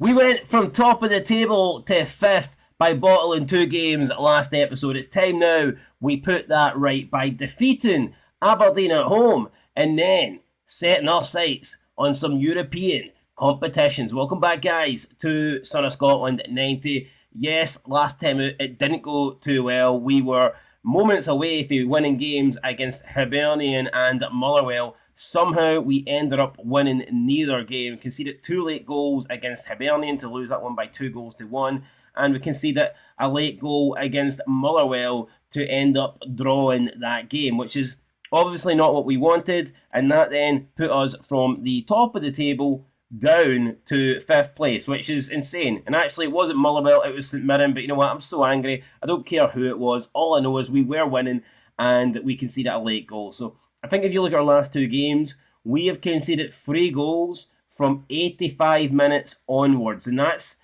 We went from top of the table to fifth by bottling 2 games last episode. It's time now we put that right by defeating Aberdeen at home and then setting our sights on some European competitions. Welcome back, guys, to Son of Scotland 90. Yes, last time out it didn't go too well. We were moments away from winning games against Hibernian and Motherwell. Somehow we ended up winning neither game. Conceded 2 late goals against Hibernian to lose that one by 2-1. And we conceded a late goal against Motherwell to end up drawing that game, which is obviously not what we wanted. And that then put us from the top of the table down to 5th place, which is insane. And actually it wasn't Motherwell, it was St Mirren, but you know what, I'm so angry, I don't care who it was. All I know is we were winning and we conceded a late goal. So I think if you look at our last 2 games, we have conceded 3 goals from 85 minutes onwards, and that's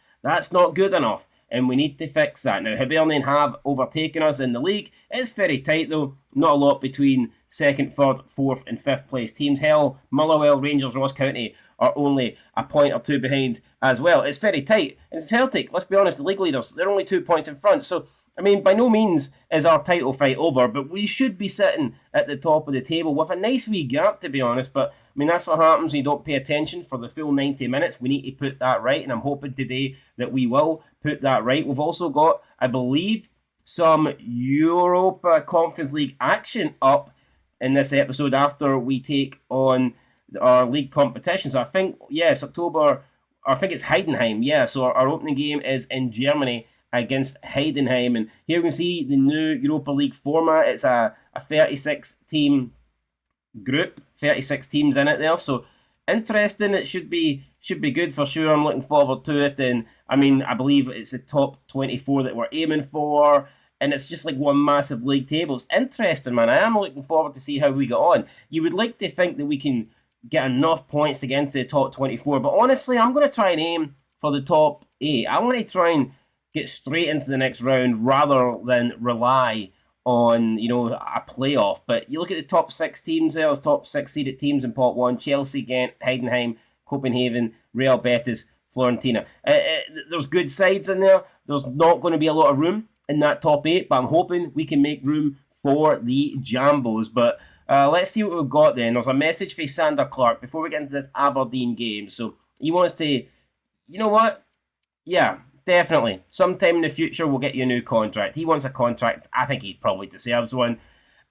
not good enough, and we need to fix that. Now, Hibernian have overtaken us in the league. It's very tight though, not a lot between 2nd, 3rd, 4th and 5th place teams. Hell, Motherwell, Rangers, Ross County are only a point or 2 behind as well. It's very tight. And Celtic, let's be honest, the league leaders, they're only 2 points in front. So, I mean, by no means is our title fight over, but we should be sitting at the top of the table with a nice wee gap, to be honest. But, I mean, that's what happens when you don't pay attention for the full 90 minutes. We need to put that right, and I'm hoping today that we will put that right. We've also got, I believe, some Europa Conference League action up in this episode after we take on our league competition. So I think, yes, October, I think it's Heidenheim, yeah. So our opening game is in Germany against Heidenheim. And here we can see the new Europa League format. It's a 36-team group, 36 teams in it there. So interesting, it should be good for sure. I'm looking forward to it. And I mean, I believe it's the top 24 that we're aiming for. And it's just like one massive league table. It's interesting, man. I am looking forward to see how we get on. You would like to think that we can get enough points to get into the top 24. But honestly, I'm going to try and aim for the top 8. I want to try and get straight into the next round rather than rely on, you know, a playoff. But you look at the top 6 teams there, those top 6 seeded teams in pot 1. Chelsea, Ghent, Heidenheim, Copenhagen, Real Betis, Fiorentina. There's good sides in there. There's not going to be a lot of room in that top 8, but I'm hoping we can make room for the Jambos. But let's see what we've got then. There's a message for Sander Clark before we get into this Aberdeen game. So he wants to, you know what? Yeah, definitely. Sometime in the future we'll get you a new contract. He wants a contract. I think he probably deserves one.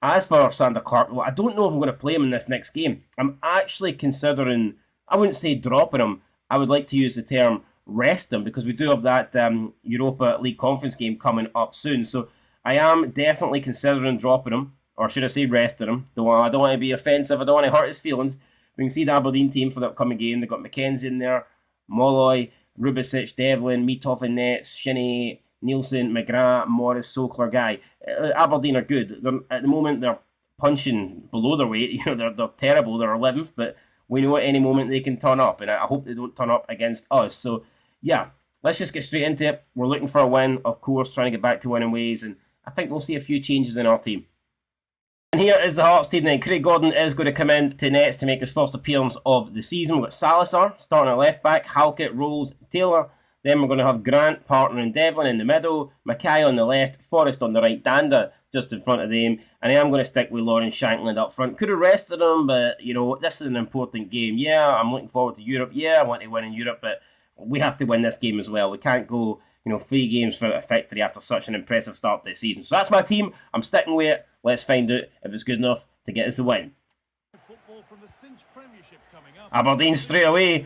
As for Sander Clark, well, I don't know if I'm going to play him in this next game. I'm actually considering, I wouldn't say dropping him. I would like to use the term rest him, because we do have that Europa League Conference game coming up soon. So I am definitely considering dropping him, or should I say resting him. I don't want to be offensive, I don't want to hurt his feelings. We can see the Aberdeen team for the upcoming game. They've got McKenzie in there, Molloy, Rubicic, Devlin, Mitov in nets, Shinnie, Nielsen, McGrath, Morris, Sokler, Guy. Aberdeen are good. At the moment they're punching below their weight. You know, they're terrible. They're 11th, but we know at any moment they can turn up, and I hope they don't turn up against us. So yeah, let's just get straight into it. We're looking for a win, of course, trying to get back to winning ways, and I think we'll see a few changes in our team. And here is the Hearts team then. Craig Gordon is going to come in to nets to make his first appearance of the season. We've got Salazar starting at left back, Halkett, Rolls, Taylor. Then we're going to have Grant, Partner and Devlin in the middle, Mackay on the left, Forrest on the right, Danda just in front of them. And I am going to stick with Lauren Shankland up front. Could have rested him, but, you know, this is an important game. Yeah, I'm looking forward to Europe. Yeah, I want to win in Europe, but we have to win this game as well. We can't go, you know, 3 games without a victory after such an impressive start to the season. So that's my team. I'm sticking with it. Let's find out if it's good enough to get us the win. Aberdeen straight away.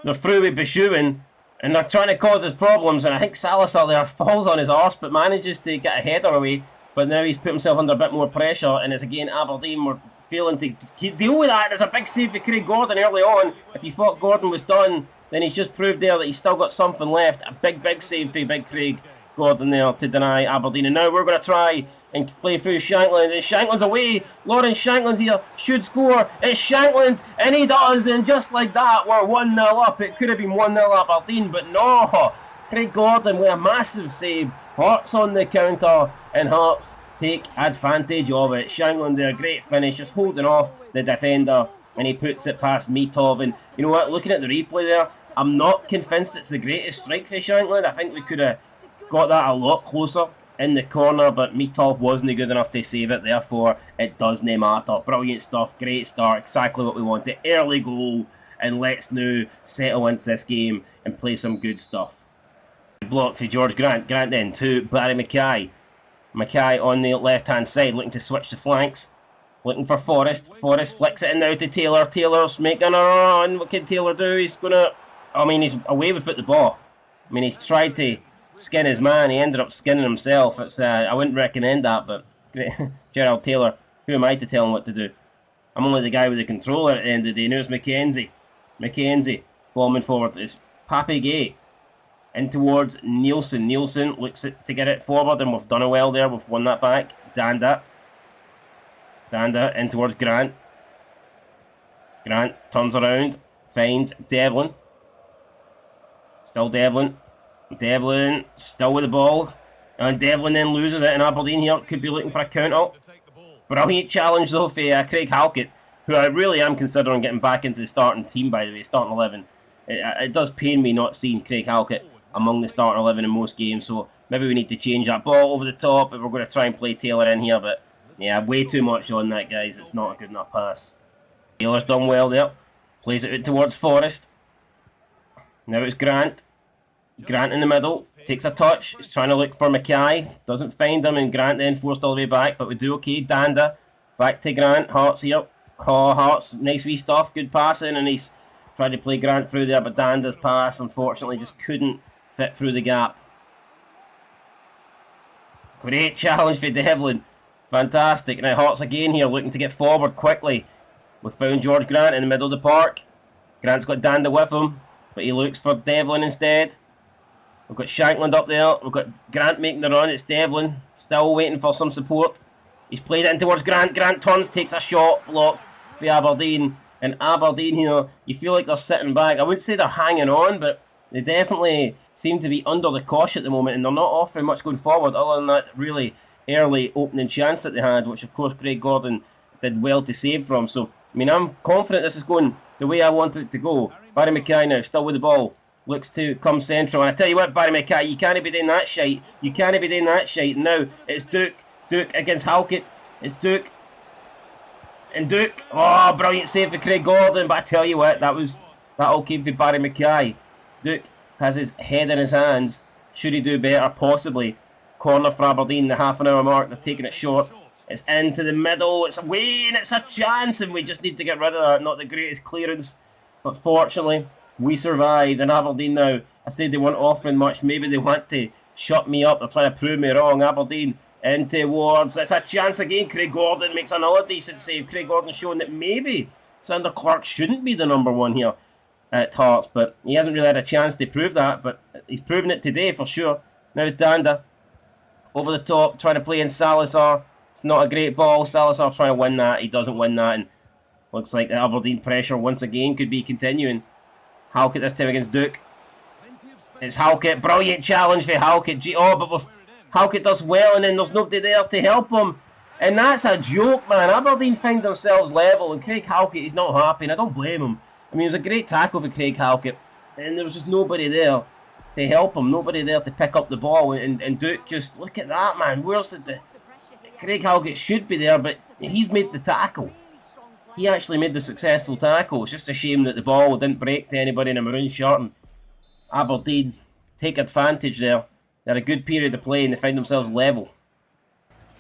They're through with Bishuin, and they're trying to cause us problems. And I think Salazar there falls on his arse, but manages to get a header away. But now he's put himself under a bit more pressure, and it's again Aberdeen. We're failing to deal with that. There's a big save for Craig Gordon early on. If you thought Gordon was done, then he's just proved there that he's still got something left. A big save for big Craig Gordon there to deny Aberdeen. And now we're going to try and play through Shankland. And Shankland's away. Lawrence Shankland's here. Should score. It's Shankland. And he does. And just like that, we're 1-0 up. It could have been 1-0 Aberdeen, but no. Craig Gordon with a massive save. Hearts on the counter. And Hearts take advantage of it. Shankland there. Great finish. Just holding off the defender. And he puts it past Mitov. And you know what? Looking at the replay there, I'm not convinced it's the greatest strike for Shankland. I think we could have got that a lot closer in the corner, but Mitov wasn't good enough to save it, therefore it doesn't matter. Brilliant stuff, great start, exactly what we wanted. Early goal, and let's now settle into this game and play some good stuff. Block for George Grant. Grant then to Barry Mackay. Mackay on the left-hand side, looking to switch the flanks. Looking for Forrest. Forrest flicks it in now to Taylor. Taylor's making a run. What can Taylor do? He's gonna... I mean, he's away with the ball. I mean, he's tried to skin his man. He ended up skinning himself. It's I wouldn't recommend that, but Gerald Taylor, who am I to tell him what to do? I'm only the guy with the controller at the end of the day. Now it's Mackenzie. Mackenzie bombing forward. It's Pape Gay. In towards Nielsen. Nielsen looks to get it forward, and we've done it well there. We've won that back. Danda. Danda in towards Grant. Grant turns around. Finds Devlin. Still Devlin. Devlin still with the ball. And Devlin then loses it, and Aberdeen here could be looking for a counter. Brilliant challenge though for Craig Halkett, who I really am considering getting back into the starting team, by the way, starting 11. It does pain me not seeing Craig Halkett among the starting 11 in most games, so maybe we need to change that. Ball over the top, and we're going to try and play Taylor in here, but yeah, way too much on that, guys. It's not a good enough pass. Taylor's done well there. Plays it out towards Forrest. Now it's Grant. Grant in the middle. Takes a touch. He's trying to look for Mackay. Doesn't find him, and Grant then forced all the way back, but we do okay. Danda. Back to Grant. Hearts here. Oh, Hearts. Nice wee stuff. Good passing, and he's tried to play Grant through there, but Danda's pass, unfortunately, just couldn't fit through the gap. Great challenge for Devlin. Fantastic. Now Hearts again here, looking to get forward quickly. We've found George Grant in the middle of the park. Grant's got Danda with him, but he looks for Devlin instead. We've got Shankland up there. We've got Grant making the run. It's Devlin, still waiting for some support. He's played it in towards Grant. Grant turns, takes a shot, blocked for Aberdeen. And Aberdeen here, you feel like they're sitting back. I wouldn't say they're hanging on, but they definitely seem to be under the cosh at the moment, and they're not offering much going forward other than that really early opening chance that they had, which of course Craig Gordon did well to save from. So, I mean, I'm confident this is going the way I want it to go. Barry Mackay now, still with the ball. Looks to come central. And I tell you what, Barry Mackay, you can't be doing that shite. You can't be doing that shite. Now, it's Duke. Duke against Halkett. It's Duke. And Duke. Oh, brilliant save for Craig Gordon. But I tell you what, that all came for Barry Mackay. Duke has his head in his hands. Should he do better? Possibly. Corner for Aberdeen, the half an hour mark. They're taking it short. It's into the middle. It's away, and it's a chance, and we just need to get rid of that. Not the greatest clearance, but fortunately, we survived. And Aberdeen now, I said they weren't offering much. Maybe they want to shut me up. They're trying to prove me wrong. Aberdeen into Wards. It's a chance again. Craig Gordon makes another decent save. Craig Gordon showing that maybe Sander Clark shouldn't be the number one here at Hearts, but he hasn't really had a chance to prove that, but he's proven it today for sure. Now it's Danda over the top, trying to play in Salazar. It's not a great ball. Salazar trying to win that. He doesn't win that, and looks like the Aberdeen pressure once again could be continuing. Halkett this time against Duke. It's Halkett. Brilliant challenge for Halkett. But Halkett does well, and then there's nobody there to help him. And that's a joke, man. Aberdeen find themselves level, and Craig Halkett is not happy, and I don't blame him. I mean, it was a great tackle for Craig Halkett, and there was just nobody there to help him, nobody there to pick up the ball, and Duke just, look at that, man. Where's the Craig Halkett should be there, but he's made the tackle. He actually made the successful tackle. It's just a shame that the ball didn't break to anybody in a maroon shirt, and Aberdeen take advantage there. They had a good period of play, and they find themselves level.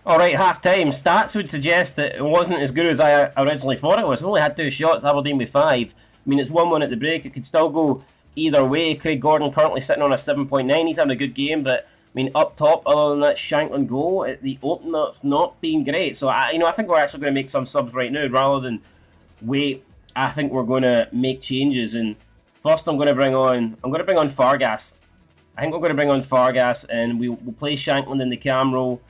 Alright, half-time. Stats would suggest that it wasn't as good as I originally thought it was. We only had 2 shots, Aberdeen with 5. I mean, it's 1-1 at the break. It could still go either way. Craig Gordon currently sitting on a 7.9. He's having a good game, but I mean, up top, other than that Shankland goal, the opener, it's not been great. So, I think we're actually going to make some subs right now rather than wait. I think we're going to make changes. And first, I'm going to bring on Fargas. I think we're going to bring on Fargas, and we'll play Shankland in the cam role.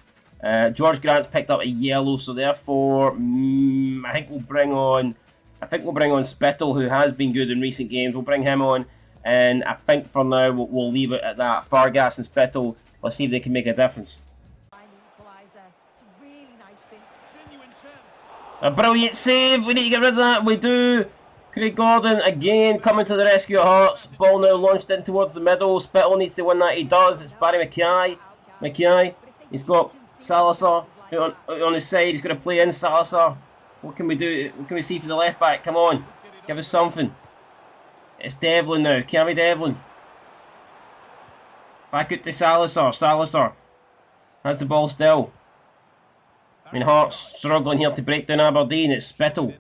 George Grant's picked up a yellow, so therefore, I think we'll bring on Spittle, who has been good in recent games. We'll bring him on, and I think for now we'll leave it at that. Fargas and Spittle, let's see if they can make a difference. A brilliant save. We need to get rid of that. We do. Craig Gordon again coming to the rescue of Hearts. Ball now launched in towards the middle. Spittle needs to win that. He does. It's Barry McKay. He's got Salazar on his side. He's going to play in Salazar. What can we do? What can we see for the left back? Come on. Give us something. It's Devlin now. Cammy Devlin. Back out to Salazar. Salazar has the ball still. I mean, Hearts struggling here to break down Aberdeen. It's Spittle.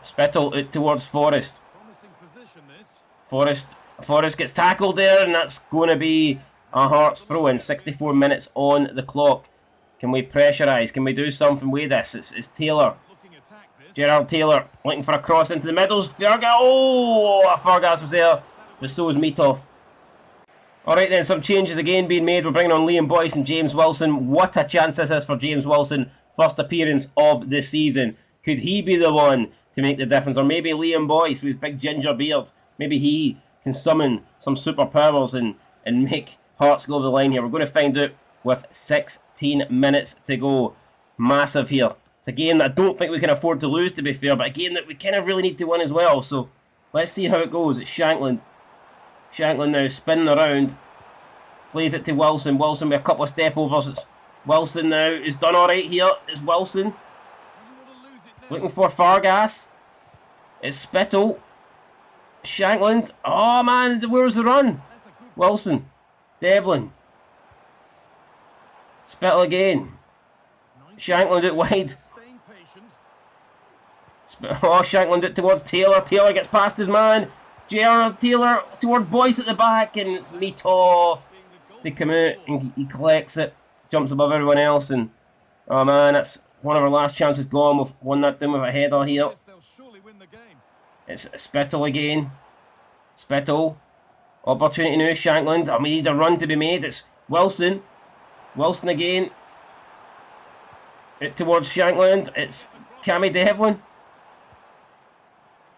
Spittle out towards Forrest. Forrest gets tackled there, and that's going to be a Hearts throw-in. 64 minutes on the clock. Can we pressurise? Can we do something with this? It's Taylor. Gerard Taylor looking for a cross into the middle. Fergus. Oh, Fergus was there, but so was Meathoff. Alright then, some changes again being made. We're bringing on Liam Boyce and James Wilson. What a chance this is for James Wilson. First appearance of the season. Could he be the one to make the difference? Or maybe Liam Boyce with his big ginger beard. Maybe he can summon some superpowers and make Hearts go over the line here. We're going to find out with 16 minutes to go. Massive here. It's a game that I don't think we can afford to lose, to be fair, but a game that we kind of really need to win as well. So let's see how it goes. It's Shankland. Shankland now spinning around. Plays it to Wilson. Wilson with a couple of step overs. It's Wilson now. He's done alright here. It's Wilson. Looking for Fargas. It's Spittle. Shankland. Oh man, where's the run? Wilson. Devlin. Spittle again. Shankland out wide. Oh, Shankland out towards Taylor. Taylor gets past his man. Gerard Taylor towards Boyce at the back, and it's Meathoff. They come out and he collects it, jumps above everyone else, and oh man, that's one of our last chances gone. We've won that down with a header here. It's Spittle again. Spittle. Opportunity now, Shankland. We need a run to be made. It's Wilson. Wilson again. Out towards Shankland. It's Cammy Devlin.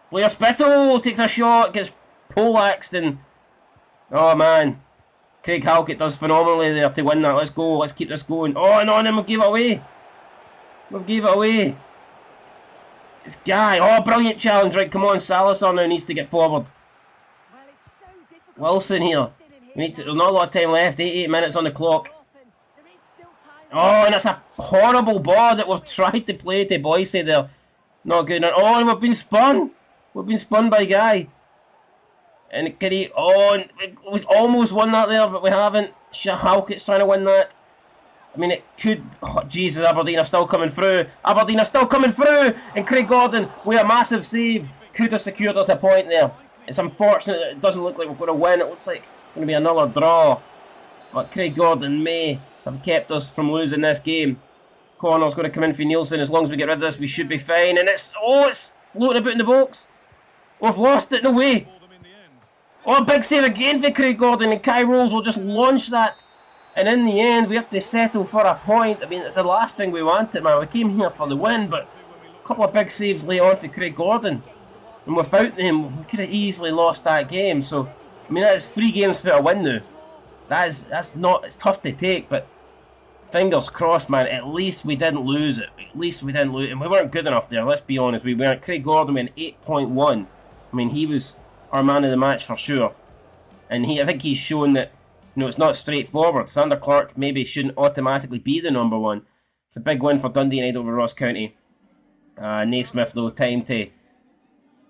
Blair Spittle takes a shot, gets poleaxed, and oh man, Craig Halkett does phenomenally there to win that. Let's go, let's keep this going. Oh no, and then we gave it away. We've gave it away. It's Guy. Oh, brilliant challenge. Right, come on, Salazar now needs to get forward. Wilson here. There's not a lot of time left. 88 minutes on the clock. Oh, and that's a horrible ball that we've tried to play to Boyce there. Not good. Oh, and we've been spun. We've been spun by Guy. And can he... Oh, we almost won that there, but we haven't. Halkett's trying to win that. I mean, it could... Oh, Jesus, Aberdeen are still coming through. Aberdeen are still coming through! And Craig Gordon, with a massive save, could have secured us a point there. It's unfortunate that it doesn't look like we're going to win. It looks like it's going to be another draw. But Craig Gordon may have kept us from losing this game. Corner's going to come in for Nielsen. As long as we get rid of this, we should be fine. And it's... Oh, it's floating about in the box. We've lost it. No way. Oh, big save again for Craig Gordon. And Kai Rolls will just launch that. And in the end, we have to settle for a point. I mean, it's the last thing we wanted, man. We came here for the win, but a couple of big saves late on for Craig Gordon. And without him, we could have easily lost that game. So, I mean, that is 3 games for a win now. That's not... It's tough to take, but... Fingers crossed, man. At least we didn't lose it. At least we didn't lose it. And we weren't good enough there, let's be honest. We weren't. Craig Gordon with an 8.1. I mean, he was our man of the match for sure. And I think he's shown that, you know, it's not straightforward. Sander Clark maybe shouldn't automatically be the number one. It's a big win for Dundee United over Ross County. Naismith, though, I think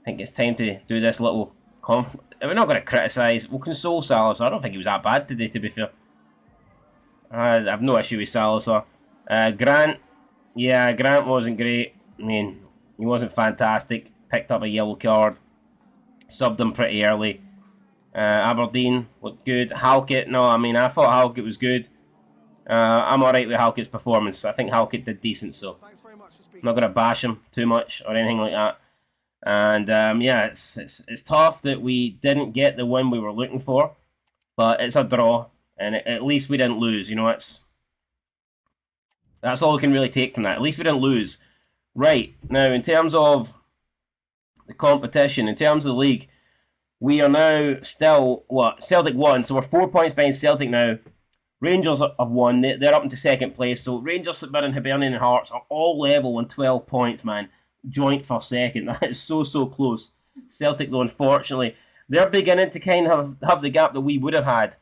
it's time to do this little... We're not going to criticise. We'll console Salazar. I don't think he was that bad today, to be fair. I have no issue with Salazar. Grant. Yeah, Grant wasn't great. I mean, he wasn't fantastic. Picked up a yellow card. Subbed him pretty early. Aberdeen looked good. Halkett, no, I mean, I thought Halkett was good. I'm alright with Halkett's performance. I think Halkett did decent, so I'm not going to bash him too much or anything like that. And yeah, it's tough that we didn't get the win we were looking for, but it's a draw. And at least we didn't lose, you know, that's all we can really take from that. At least we didn't lose. Right, now in terms of the competition, in terms of the league, we are now still, Celtic won, so we're 4 points behind Celtic now. Rangers have won. They're up into second place. So Rangers, St Mirren, Hibernian and Hearts are all level on 12 points, man. Joint for second. That is so close. Celtic, though, unfortunately, they're beginning to kind of have the gap that we would have had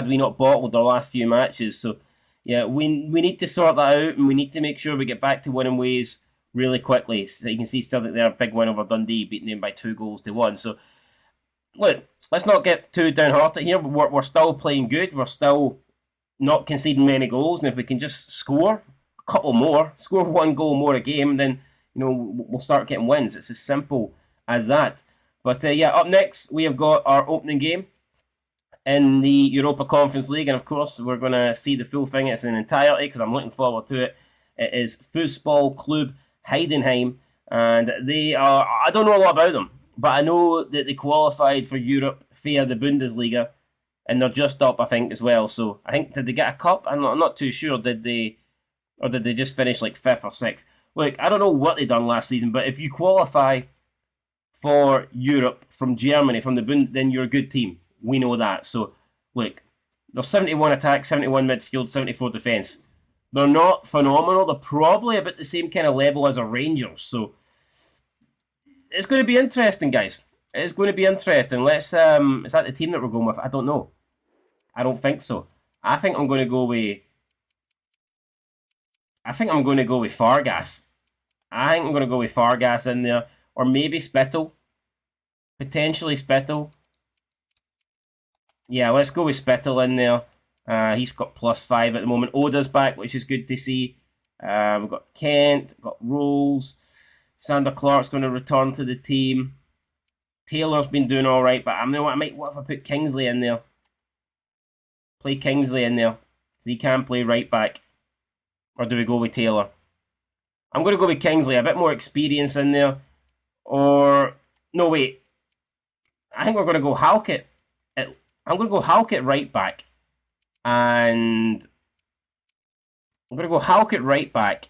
we not bottled our last few matches. So, yeah, we need to sort that out, and we need to make sure we get back to winning ways really quickly. So you can see Celtic there, big win over Dundee, beating them by 2-1. So, look, let's not get too downhearted here. We're still playing good. We're still not conceding many goals, and if we can just score a couple more, score 1 goal more a game, then we'll start getting wins. It's as simple as that. But yeah, up next we have got our opening game in the Europa Conference League, and of course we're going to see the full thing. It's in entirety because I'm looking forward to it. It is Fußball Club Heidenheim, and they are, I don't know a lot about them, but I know that they qualified for Europe via the Bundesliga, and they're just up, I think, as well. So I think, did they get a cup? I'm not too sure. Did they just finish like 5th or 6th? Look, I don't know what they done last season, but if you qualify for Europe from Germany, from the Bund, then you're a good team. We know that. So, look, they're 71 attack, 71 midfield, 74 defence. They're not phenomenal. They're probably about the same kind of level as a Rangers. So, it's going to be interesting, guys. It's going to be interesting. Let's, is that the team that we're going with? I don't know. I don't think so. I think I'm going to go with Fargas. I think I'm going to go with Fargas in there. Or maybe Spittle. Potentially Spittle. Yeah, let's go with Spittle in there. He's got +5 at the moment. Oda's back, which is good to see. We've got Kent, got Rolls. Sander Clark's going to return to the team. Taylor's been doing alright, but what if I put Kingsley in there? Play Kingsley in there. Because he can play right back. Or do we go with Taylor? I'm going to go with Kingsley. A bit more experience in there. Or, no, wait. I think we're going to go Halkett. I'm going to go Halkett right back. And I'm going to go Halkett right back.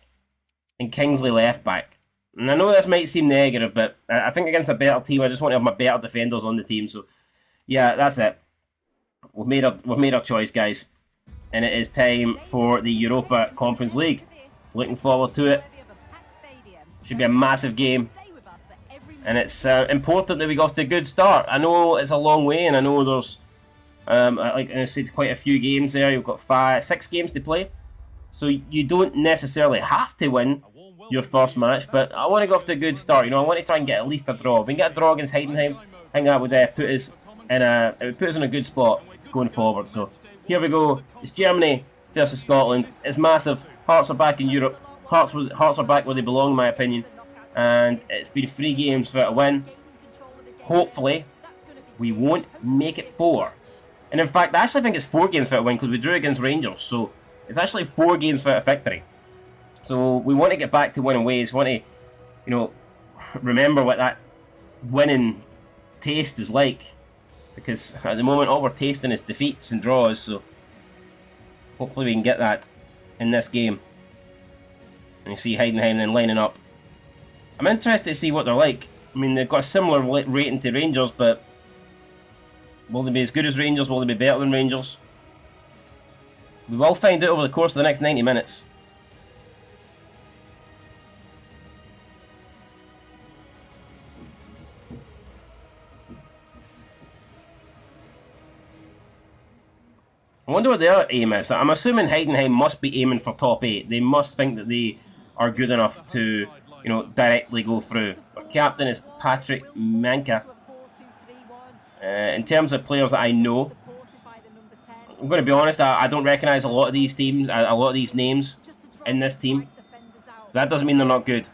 And Kingsley left back. And I know this might seem negative, but I think against a better team, I just want to have my better defenders on the team. So, yeah, that's it. We've made our choice, guys. And it is time for the Europa Conference League. Looking forward to it. Should be a massive game. And it's important that we got off to a good start. I know it's a long way, and I know there's, like I said, quite a few games there. You've got 6 games to play. So you don't necessarily have to win your first match, but I want to go off to a good start. I want to try and get at least a draw. If we can get a draw against Heidenheim, I think that would put us in a good spot going forward. So here we go. It's Germany versus Scotland. It's massive. Hearts are back in Europe. Hearts are back where they belong, in my opinion. And it's been 3 games for it to win. Hopefully, we won't make it 4. And in fact, I actually think it's 4 games for it to win because we drew against Rangers. So it's actually 4 games for it to victory. So we want to get back to winning ways. We want to, remember what that winning taste is like. Because at the moment, all we're tasting is defeats and draws. So hopefully we can get that in this game. And you see Heidenheim then lining up. I'm interested to see what they're like. I mean, they've got a similar rating to Rangers, but will they be as good as Rangers? Will they be better than Rangers? We will find out over the course of the next 90 minutes. I wonder what their aim is. I'm assuming Heidenheim must be aiming for top 8. They must think that they are good enough to, directly go through. Their captain is Patrick Manka. In terms of players that I know, I'm going to be honest, I don't recognise a lot of these teams, a lot of these names in this team. That doesn't mean they're not good.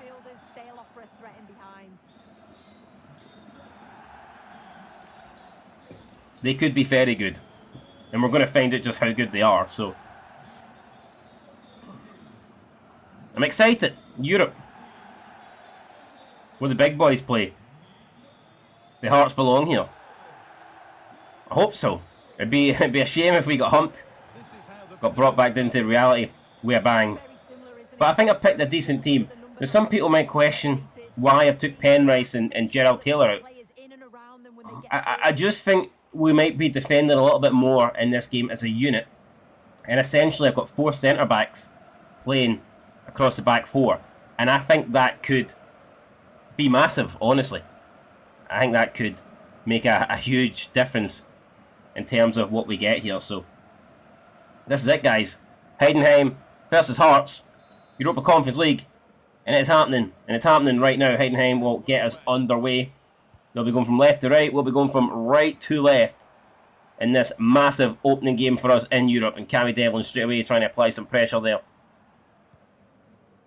They could be very good. And we're going to find out just how good they are, so I'm excited. Europe, where the big boys play. The Hearts belong here. I hope so. It'd be a shame if we got humped, got brought back into reality with a bang. But I think I picked a decent team. Now, some people might question why I've took Penrice and Gerald Taylor out. I just think we might be defending a little bit more in this game as a unit. And essentially I've got 4 centre-backs playing across the back 4. And I think that could be massive, honestly. I think that could make a huge difference in terms of what we get here. So this is it, guys. Heidenheim versus Hearts, Europa Conference League, and it's happening. And it's happening right now. Heidenheim will get us underway. They'll be going from left to right. We'll be going from right to left in this massive opening game for us in Europe. And Cammy Devlin straight away trying to apply some pressure there.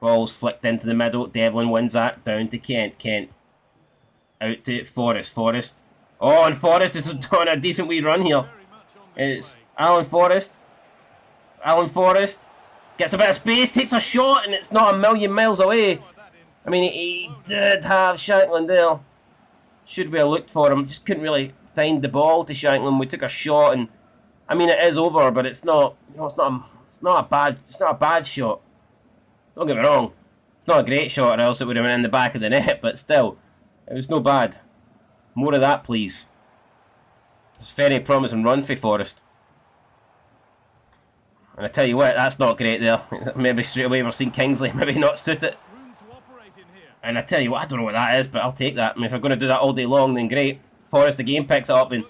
Ball's flicked into the middle. Devlin wins that. Down to Kent. Kent out to Forrest. Forrest. Oh, and Forrest is doing a decent wee run here. It's Alan Forrest. Alan Forrest gets a bit of space, takes a shot, and it's not a million miles away. I mean, he did have Shanklin there. Should we have looked for him? Just couldn't really find the ball to Shanklin. We took a shot, and I mean, it is over, but it's not. You know, it's not a bad shot. Don't get me wrong. It's not a great shot, or else it would have been in the back of the net. But still, it was no bad. More of that, please. It's a very promising run for Forrest. And I tell you what, that's not great there. Maybe straight away we're seeing Kingsley maybe not suit it. And I tell you what, I don't know what that is, but I'll take that. I mean, if we're going to do that all day long, then great. Forrest again picks it up, and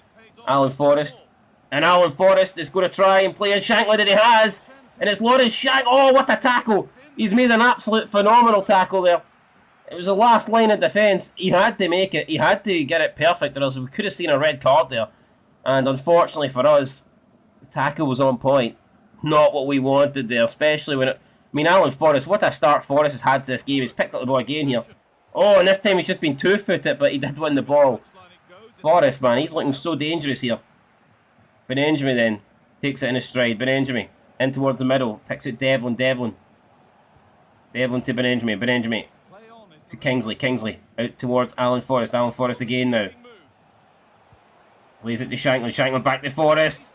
Alan Forrest. And Alan Forrest is going to try and play in Shankland, and he has. And it's Lawrence Shank. Oh, what a tackle. He's made an absolute phenomenal tackle there. It was the last line of defence. He had to make it. He had to get it perfect, or else we could have seen a red card there. And unfortunately for us, the tackle was on point. Not what we wanted there, especially when it... I mean, Alan Forrest, what a start Forrest has had to this game. He's picked up the ball again here. Oh, and this time he's just been two-footed, but he did win the ball. Forrest, man, he's looking so dangerous here. Benenjami then takes it in his stride. Benenjami in towards the middle. Picks out Devlin. Devlin to Benenjami. Benenjami to Kingsley. Kingsley out towards Alan Forrest. Alan Forrest again now. Plays it to Shanklin. Shanklin back to Forrest.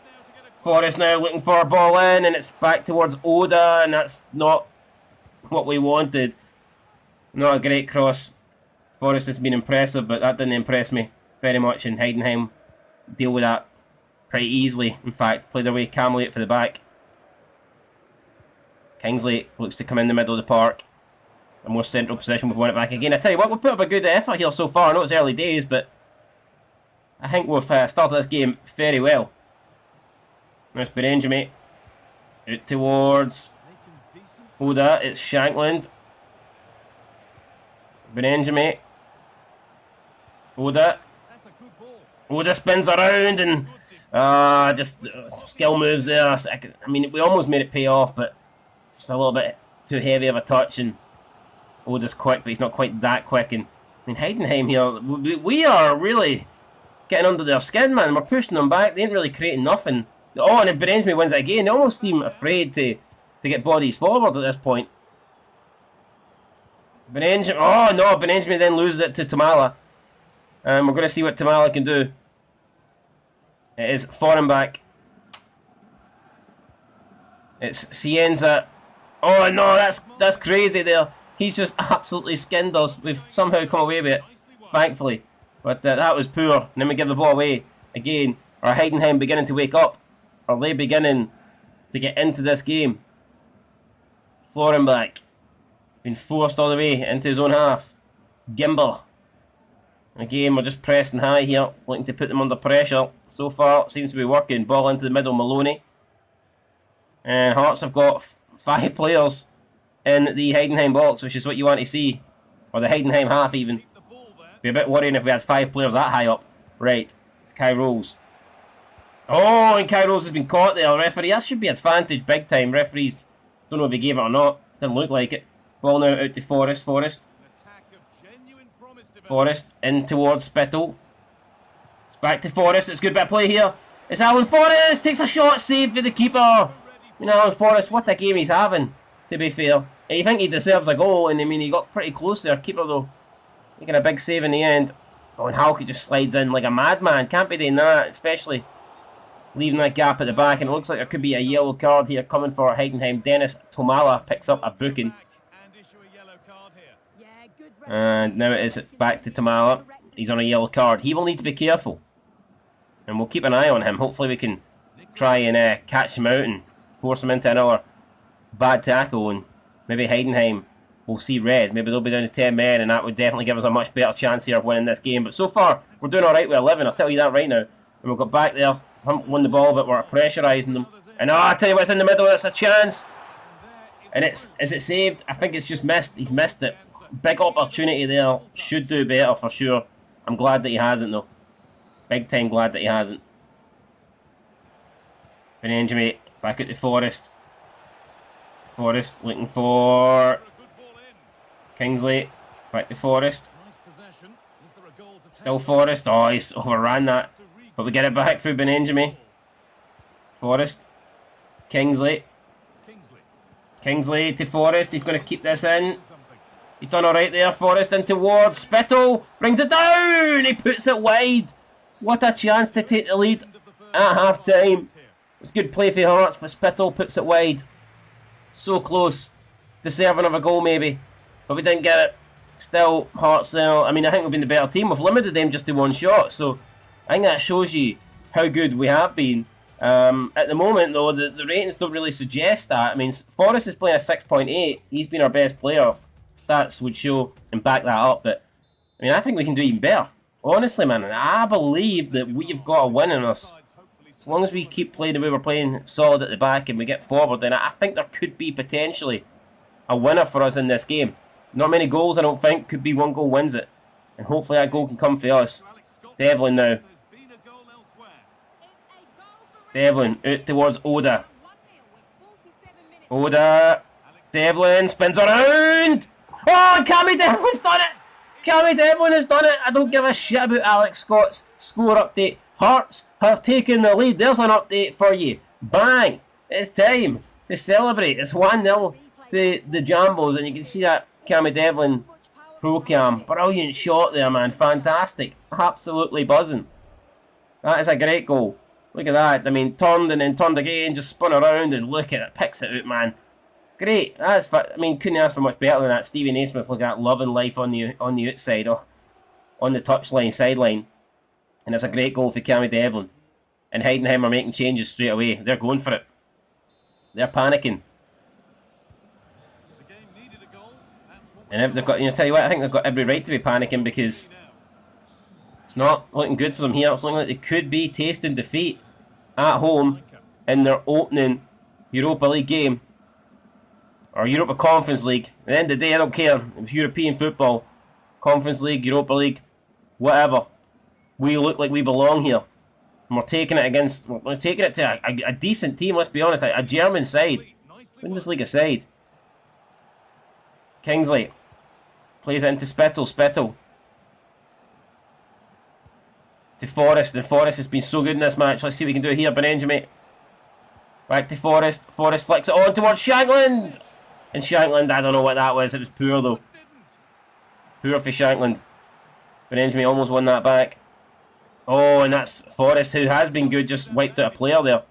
Forrest now looking for a ball in, and it's back towards Oda, and that's not what we wanted. Not a great cross. Forrest has been impressive, but that didn't impress me very much, and Heidenheim deal with that pretty easily. In fact, play their way calmly out for the back. Kingsley looks to come in the middle of the park. A more central position, we've won it back again. I tell you what, we've put up a good effort here so far. I know it's early days, but I think we've started this game very well. There's Benenjami. Out towards Oda. It's Shankland. Benenjami. Oda. Oda spins around and just skill moves there. I mean, we almost made it pay off, but just a little bit too heavy of a touch. And Oda's quick, but he's not quite that quick. And I mean, Heidenheim here, we are really getting under their skin, man. We're pushing them back. They ain't really creating nothing. Oh, and then Benenjami wins it again. They almost seem afraid to get bodies forward at this point. Benenjami. Oh, no. Benenjami then loses it to Tamala. We're going to see what Tamala can do. It is Forenbach. It's Cienza. Oh, no. That's crazy there. He's just absolutely skinned us. We've somehow come away with it, thankfully. But that was poor. And then we give the ball away again. Are Heidenheim beginning to wake up? Are they beginning to get into this game? Florenbach been forced all the way into his own half. Gimble. Again, we're just pressing high here, looking to put them under pressure. So far, it seems to be working. Ball into the middle, Maloney. And Hearts have got 5 players in the Heidenheim box, which is what you want to see. Or the Heidenheim half, even. Be a bit worrying if we had 5 players that high up. Right, it's Kai Rolls. Oh, and Kai Rolls has been caught there. Referee, that should be advantage big time. Referees, don't know if he gave it or not. Didn't look like it. Ball now out to Forrest. Forrest in towards Spittle. It's back to Forrest. It's a good bit of play here. It's Alan Forrest. Takes a shot. Saved for the keeper. You know, Alan Forrest, what a game he's having, to be fair. You think he deserves a goal, and I mean, he got pretty close there. Keeper, though, making a big save in the end. Oh, and Halke just slides in like a madman. Can't be doing that, especially leaving that gap at the back. And it looks like there could be a yellow card here coming for Heidenheim. Dennis Tomala picks up a booking. And now it is back to Tamala. He's on a yellow card. He will need to be careful. And we'll keep an eye on him. Hopefully we can try and catch him out and force them into another bad tackle, and maybe Heidenheim will see red. Maybe they'll be down to 10 men, and that would definitely give us a much better chance here of winning this game. But so far, we're doing alright with 11, I'll tell you that right now. And we've got back there, haven't won the ball, but we're pressurising them. And I tell you what's in the middle, it's a chance. And is it saved? I think it's just missed. He's missed it. Big opportunity there. Should do better for sure. I'm glad that he hasn't though. Big time glad that he hasn't. Benjamin back at the Forest. Forest looking for Kingsley. Back to Forest. Still Forest. Oh, he's overran that. But we get it back through Benjamin. Forest. Kingsley. Kingsley to Forest. He's going to keep this in. He's done alright there. Forest in towards Spittle. Brings it down. He puts it wide. What a chance to take the lead at half time. It's good play for Hearts, but Spittle puts it wide. So close. Deserving of a goal maybe. But we didn't get it. Still, Hearts there. I mean, I think we've been the better team. We've limited them just to one shot. So I think that shows you how good we have been. At the moment, though, the ratings don't really suggest that. I mean, Forrest is playing a 6.8. He's been our best player. Stats would show and back that up. But, I mean, I think we can do even better. Honestly, man, I believe that we've got a win in us. As long as we keep playing the way we're playing, solid at the back, and we get forward, then I think there could be potentially a winner for us in this game. Not many goals, I don't think. Could be one goal wins it. And hopefully that goal can come for us. Devlin now. Devlin out towards Oda. Oda. Devlin spins around. Oh, Cammy Devlin's done it. Cammy Devlin has done it. I don't give a shit about Alex Scott's score update. Hearts have taken the lead. There's an update for you. Bang. It's time to celebrate. It's 1-0 to the Jambos, and you can see that Cammy Devlin pro cam. Brilliant shot there, man. Fantastic. Absolutely buzzing. That is a great goal. Look at that. I mean, turned and then turned again, just spun around and look at it. Picks it out, man. Great. That's. I mean, couldn't ask for much better than that. Stevie Naismith looking at loving life on the outside, or on the touchline, sideline. And it's a great goal for Cammy Devlin. And Heidenheim are making changes straight away. They're going for it. They're panicking. And they've got, tell you what, I think they've got every right to be panicking, because it's not looking good for them here. It's looking like they could be tasting defeat at home in their opening Europa League game. Or Europa Conference League. At the end of the day, I don't care. It's European football. Conference League, Europa League, whatever. We look like we belong here. And we're taking it to a decent team, let's be honest. A German side. Bundesliga side. Kingsley. Plays it into Spittle. Spittle. To Forrest. And Forrest has been so good in this match. Let's see what we can do here. Benjamin. Back to Forrest. Forrest flicks it on towards Shankland. And Shankland, I don't know what that was. It was poor though. Poor for Shankland. Benjamin almost won that back. Oh, and that's Forrest, who has been good, just wiped out a player there.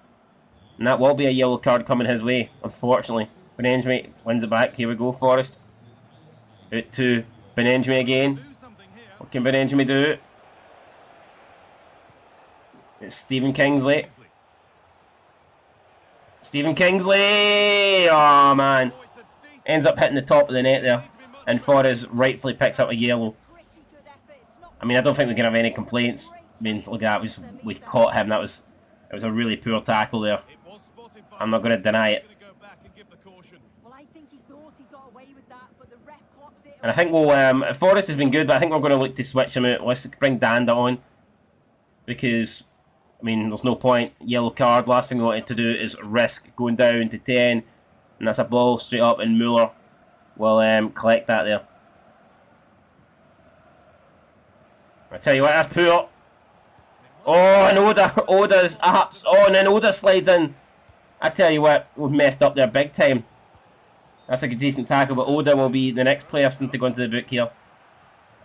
And that will be a yellow card coming his way, unfortunately. Benjamin wins it back. Here we go, Forrest. Out to Benjamin again. What can Benjamin do? It's Stephen Kingsley. Stephen Kingsley! Oh, man. Ends up hitting the top of the net there. And Forrest rightfully picks up a yellow. I mean, I don't think we can have any complaints. I mean, look at that. We caught him. It was a really poor tackle there. I'm not going to deny it. And I think we'll... Forrest has been good, but I think we're going to look to switch him out. Let's bring Danda on. Because, I mean, there's no point. Yellow card. Last thing we wanted to do is risk going down to 10. And that's a ball straight up, and Muller will collect that there. I tell you what, that's poor. Oh, and Oda's apps. Oh, and then Oda slides in. I tell you what, we've messed up there big time. That's a decent tackle, but Oda will be the next player to go into the book here.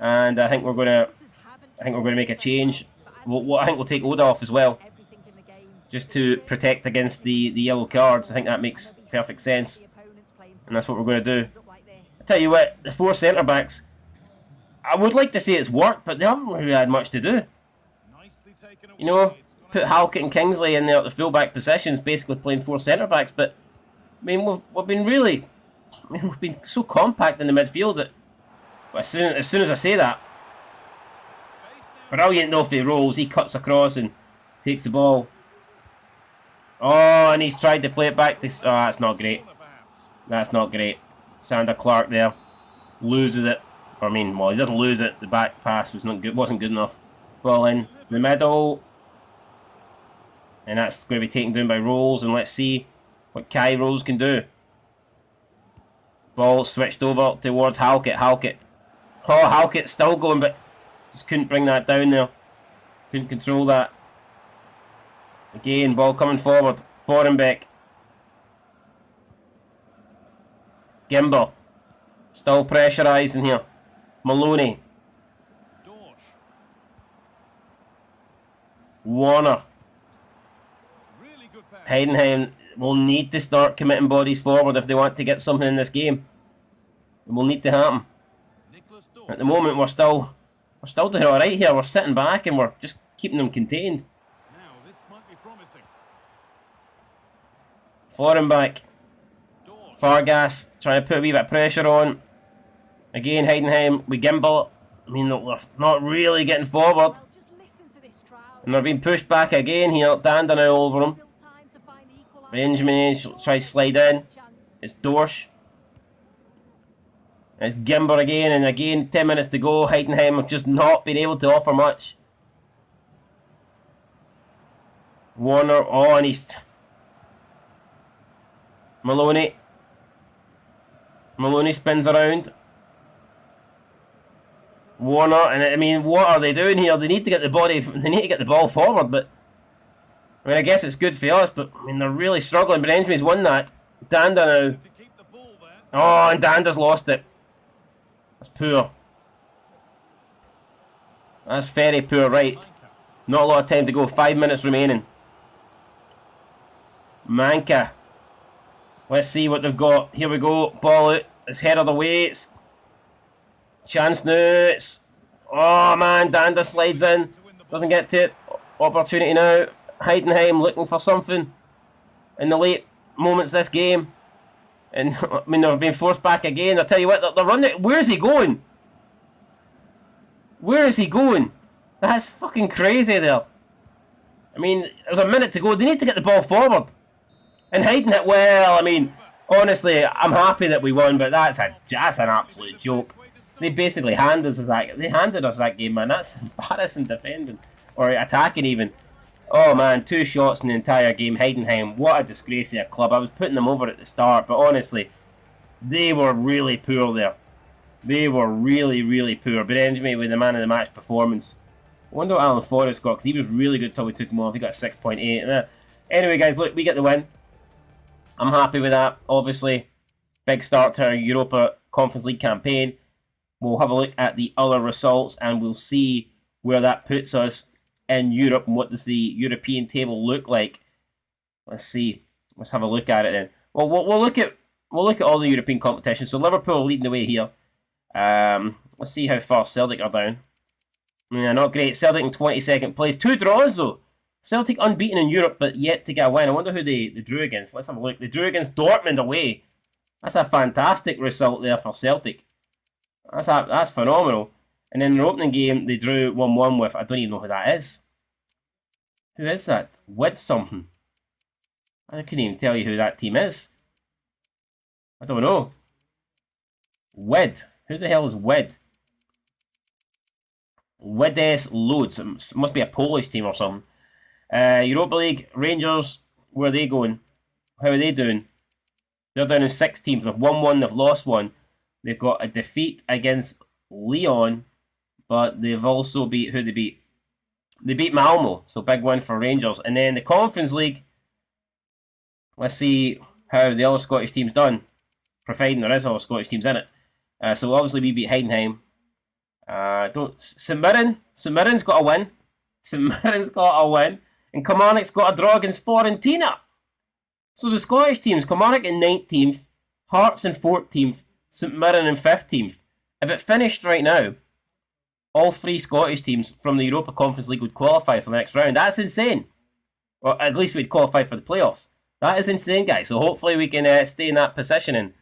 And I think we're gonna make a change. I think we'll take Oda off as well, just to protect against the yellow cards. I think that makes perfect sense, and that's what we're going to do. I tell you what, the 4 centre backs, I would like to say it's worked, but they haven't really had much to do. put Halkett and Kingsley in there at the fullback positions, basically playing 4 centre-backs, but I mean, we've been really... I mean, we've been so compact in the midfield that... As soon as I say that... Brilliant though if he rolls, he cuts across and takes the ball. Oh, and he's tried to play it back to... Oh, that's not great. That's not great. Sander Clark there. Loses it. I mean, well, he doesn't lose it. The back pass was not good, wasn't good enough. Ball in to the middle. And that's going to be taken down by Rolls. And let's see what Kai Rolls can do. Ball switched over towards Halkett. Halkett. Oh, Halkett's still going, but just couldn't bring that down there. Couldn't control that. Again, ball coming forward. Forenbeck. Gimber. Still pressurising here. Maloney. Warner. Heidenheim will need to start committing bodies forward if they want to get something in this game. It will need to happen. At the moment, we're still doing all right here. We're sitting back and we're just keeping them contained. Now this might be promising. Forenbeck. Fargas trying to put a wee bit of pressure on. Again, Heidenheim with Gimble. I mean, we're not really getting forward. And they're being pushed back again here. Dander now over them. Benjamin tries to slide in. It's Dorsch. It's Gimber again, and again, 10 minutes to go. Heidenheim have just not been able to offer much. Warner, oh, and he's... Maloney. Maloney spins around. Warner, and I mean, what are they doing here? They need to get the ball forward, but I mean, I guess it's good for us, but I mean, they're really struggling. Benjamin's won that. Dander now. Oh, and Dander's lost it. That's poor. That's very poor, right. Not a lot of time to go. 5 minutes remaining. Manka. Let's see what they've got. Here we go. Ball out. It's headed away. It's chance now. It's... Oh, man. Dander slides in. Doesn't get to it. Opportunity now. Heidenheim looking for something in the late moments of this game. And, I mean, they've been forced back again. I'll tell you what, they're running... Where is he going? Where is he going? That's fucking crazy there. I mean, there's a minute to go. They need to get the ball forward. And Heidenheim, well, I mean, honestly, I'm happy that we won, but that's an absolute joke. They basically handed us that game, man. That's embarrassing defending. Or attacking even. Oh man, 2 shots in the entire game. Heidenheim, what a disgrace of a club. I was putting them over at the start, but honestly, they were really poor there. They were really, really poor. But anyway, with the man of the match performance. I wonder what Alan Forrest got, because he was really good till we took him off. He got 6.8. Anyway, guys, look, we get the win. I'm happy with that, obviously. Big start to our Europa Conference League campaign. We'll have a look at the other results, and we'll see where that puts us in Europe, and what does the European table look like. Let's see. Let's have a look at it then. Well, we'll look at all the European competitions. So Liverpool leading the way here. Let's see how far Celtic are down. Yeah, not great. Celtic in 22nd place. 2 draws though. Celtic unbeaten in Europe, but yet to get a win. I wonder who they drew against. Let's have a look. They drew against Dortmund away. That's a fantastic result there for Celtic. That's phenomenal. And in their opening game, they drew 1-1 with, I don't even know who that is. Who is that? Wid something. I couldn't even tell you who that team is. I don't know. Wid. Who the hell is Wid? Wides Loads. It must be a Polish team or something. Europa League, Rangers, where are they going? How are they doing? They're down in 16th. They've won 1, they've lost 1. They've got a defeat against Lyon, but they've also beat... Who they beat? They beat Malmo, so big win for Rangers. And then the Conference League, let's see how the other Scottish team's done, providing there is other Scottish teams in it. So obviously we beat Heidenheim. St Mirren's got a win. St Mirren's got a win. And Kilmarnock's got a draw against Fiorentina. So the Scottish teams, Kilmarnock in 19th, Hearts in 14th, St Mirren in 15th. If it finished right now, all 3 Scottish teams from the Europa Conference League would qualify for the next round. That's insane. Or at least we'd qualify for the playoffs. That is insane, guys. So hopefully we can stay in that position and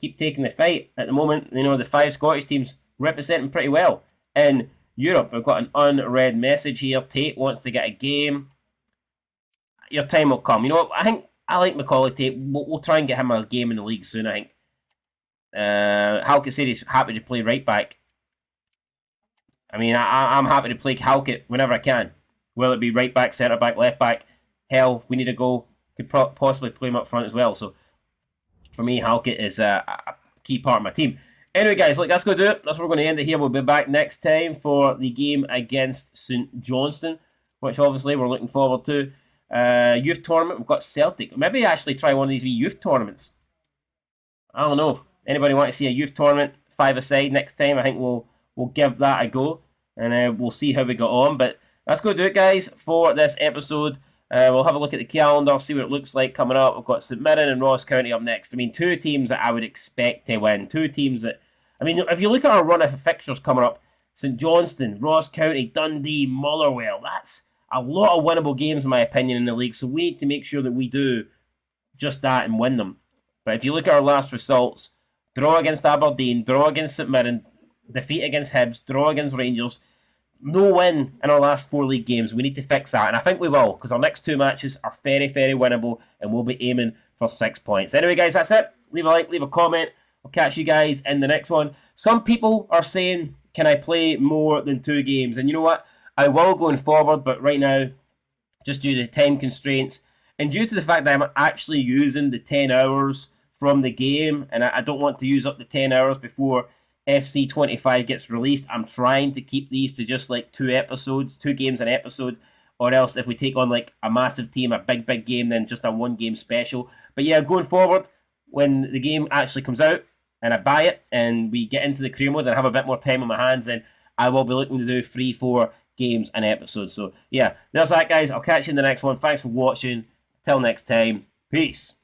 keep taking the fight. At the moment, the 5 Scottish teams representing pretty well in Europe. We've got an unread message here. Tate wants to get a game. Your time will come. You know what? I think I like Macaulay Tate. We'll try and get him a game in the league soon, I think. Halkett said he's happy to play right back. I mean, I'm happy to play Halkett whenever I can. Whether it be right back, centre back, left back. Hell, we need a goal. Could possibly play him up front as well. So, for me, Halkett is a key part of my team. Anyway, guys, look, that's going to do it. That's where we're going to end it here. We'll be back next time for the game against St Johnstone, which obviously we're looking forward to. Youth tournament, we've got Celtic. Maybe actually try one of these wee youth tournaments. I don't know. Anybody want to see a youth tournament 5-a-side next time? I think we'll give that a go, and we'll see how we got on. But that's going to do it, guys, for this episode. We'll have a look at the calendar, see what it looks like coming up. We've got St Mirren and Ross County up next. I mean, 2 teams that I would expect to win. 2 teams that... I mean, if you look at our run of fixtures coming up, St Johnstone, Ross County, Dundee, Motherwell, that's a lot of winnable games, in my opinion, in the league. So we need to make sure that we do just that and win them. But if you look at our last results, draw against Aberdeen, draw against St Mirren, defeat against Hibs, draw against Rangers, no win in our last 4 league games. We need to fix that, and I think we will, because our next 2 matches are very, very winnable, and we'll be aiming for 6 points. Anyway, guys, that's it. Leave a like, leave a comment. I'll catch you guys in the next one. Some people are saying, can I play more than 2 games? And you know what? I will going forward, but right now, just due to time constraints, and due to the fact that I'm actually using the 10 hours from the game, and I don't want to use up the 10 hours before FC25 gets released. I'm trying to keep these to just like 2 episodes, 2 games an episode, or else if we take on like a massive team, a big game, then just a 1 game special. But yeah, going forward, when the game actually comes out and I buy it and we get into the career mode and have a bit more time on my hands, then I will be looking to do 3-4 games an episode. So yeah, there's that, guys. I'll catch you in the next one. Thanks for watching. Till next time, peace.